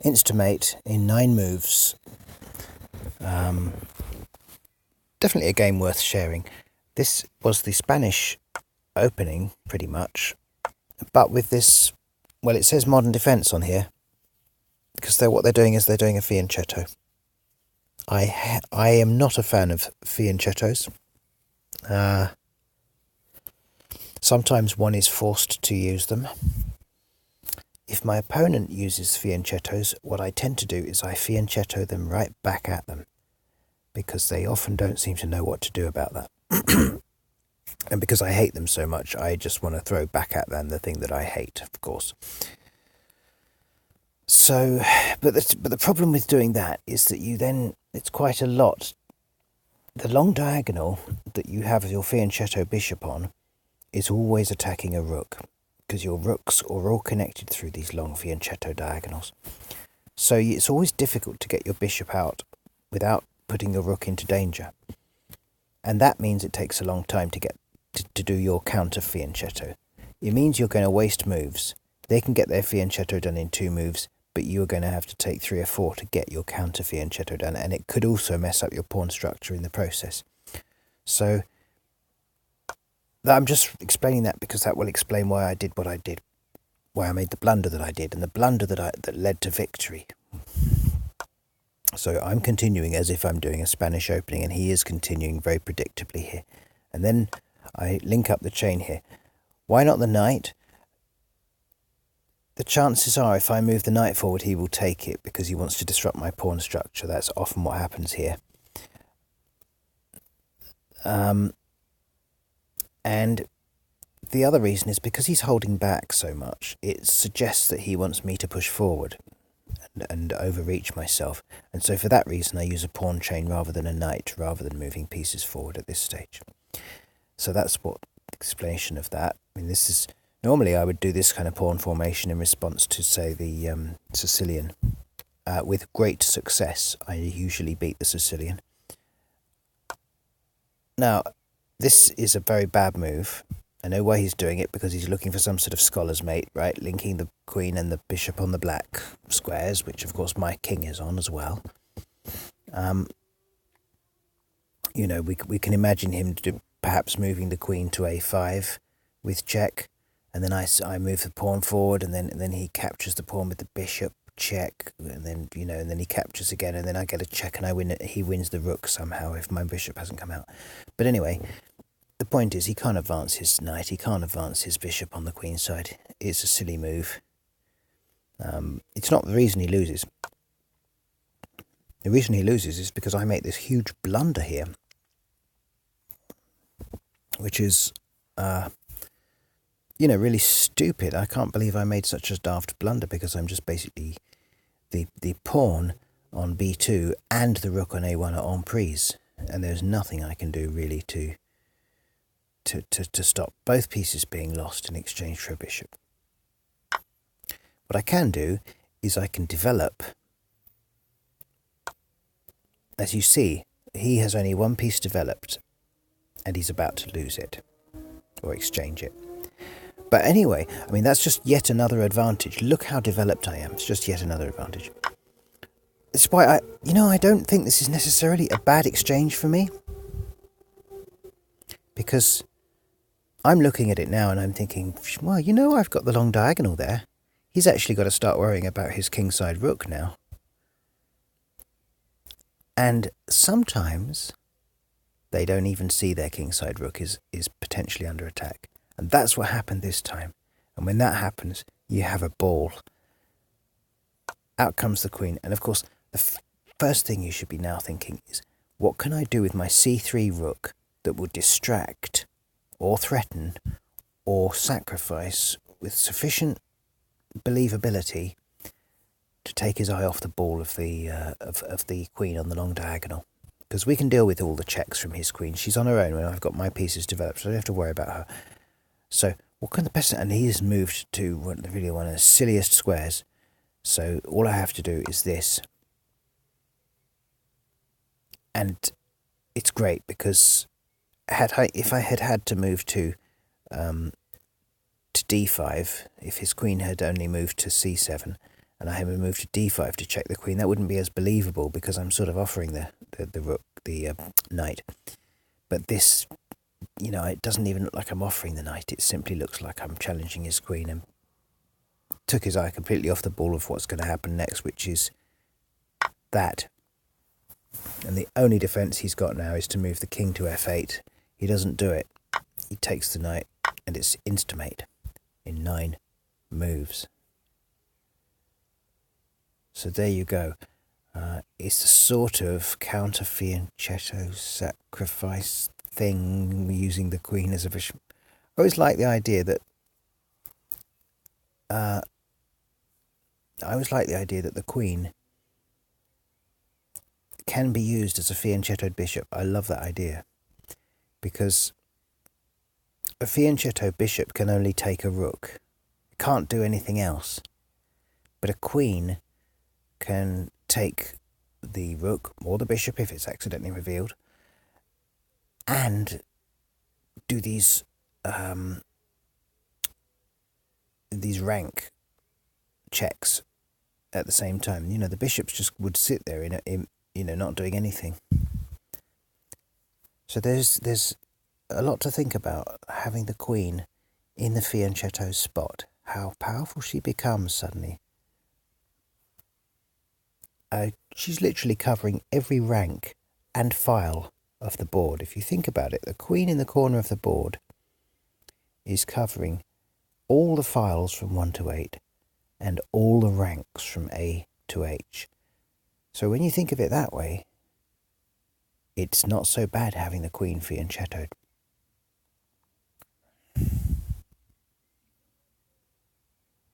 Instamate in 9 moves. Definitely a game worth sharing. This was the Spanish opening, pretty much, but with this, well, it says modern defence on here, because what they're doing is they're doing a fianchetto. I am not a fan of fianchettos. Sometimes one is forced to use them. If my opponent uses fianchettos, what I tend to do is I fianchetto them right back at them, because they often don't seem to know what to do about that. And because I hate them so much, I just want to throw back at them the thing that I hate, of course. So, but the problem with doing that is that it's quite a lot. The long diagonal that you have your fianchetto bishop on is always attacking a rook, because your rooks are all connected through these long fianchetto diagonals. So it's always difficult to get your bishop out without putting your rook into danger. And that means it takes a long time to get to do your counter fianchetto. It means you're going to waste moves. They can get their fianchetto done in 2 moves, but you're going to have to take 3 or 4 to get your counter fianchetto done, and it could also mess up your pawn structure in the process. So I'm just explaining that because that will explain why I did what I did, why I made the blunder that I did, and the blunder that led to victory. So I'm continuing as if I'm doing a Spanish opening, and he is continuing very predictably here. And then I link up the chain here. Why not the knight? The chances are if I move the knight forward, he will take it because he wants to disrupt my pawn structure. That's often what happens here. And the other reason is because he's holding back so much, it suggests that he wants me to push forward and overreach myself. And so for that reason, I use a pawn chain rather than a knight, rather than moving pieces forward at this stage. So that's what the explanation of that. I mean, this is... Normally I would do this kind of pawn formation in response to, say, the Sicilian. With great success, I usually beat the Sicilian. Now, this is a very bad move. I know why he's doing it, because he's looking for some sort of scholar's mate, right? Linking the queen and the bishop on the black squares, which of course my king is on as well. We can imagine him perhaps moving the queen to a5 with check. And then I move the pawn forward, and then he captures the pawn with the bishop, check, and then and then he captures again, and then I get a check, and I win it. He wins the rook somehow if my bishop hasn't come out. But anyway, the point is he can't advance his knight, he can't advance his bishop on the queen side. It's a silly move. It's not the reason he loses. The reason he loses is because I make this huge blunder here, which is really stupid. I can't believe I made such a daft blunder, because I'm just basically the pawn on b2 and the rook on a1 are en prise, and there's nothing I can do really to stop both pieces being lost in exchange for a bishop. What I can do is I can develop. As you see, he has only one piece developed, and he's about to lose it or exchange it. But anyway, I mean, that's just yet another advantage. Look how developed I am. It's just yet another advantage. It's why I don't think this is necessarily a bad exchange for me. Because I'm looking at it now and I'm thinking, well, I've got the long diagonal there. He's actually got to start worrying about his kingside rook now. And sometimes they don't even see their kingside rook is potentially under attack. And that's what happened this time. And when that happens, you have a ball. Out comes the queen. And of course, the first thing you should be now thinking is, what can I do with my c3 rook that would distract or threaten or sacrifice with sufficient believability to take his eye off the ball of the queen on the long diagonal? Because we can deal with all the checks from his queen. She's on her own when I've got my pieces developed, so I don't have to worry about her. So what can the best... And he has moved to really one of the silliest squares. So all I have to do is this. And it's great, because if I had to move to d5, if his queen had only moved to c7, and I haven't moved to d5 to check the queen, that wouldn't be as believable because I'm sort of offering the rook, the knight. But this, it doesn't even look like I'm offering the knight. It simply looks like I'm challenging his queen, and took his eye completely off the ball of what's going to happen next, which is that. And the only defence he's got now is to move the king to f8. He doesn't do it. He takes the knight, and it's instamate in 9 moves. So there you go. It's a sort of counter fianchetto sacrifice thing, using the queen as a bishop. I always like the idea that the queen can be used as a fianchettoed bishop. I love that idea, because a fianchetto bishop can only take a rook. It can't do anything else. But a queen can take the rook or the bishop if it's accidentally revealed, and do these rank checks at the same time. The bishops just would sit there in not doing anything. So there's a lot to think about, having the queen in the fianchetto spot, how powerful she becomes suddenly. She's literally covering every rank and file of the board. If you think about it, the queen in the corner of the board is covering all the files from 1 to 8 and all the ranks from A to H. So when you think of it that way, it's not so bad having the queen fianchettoed.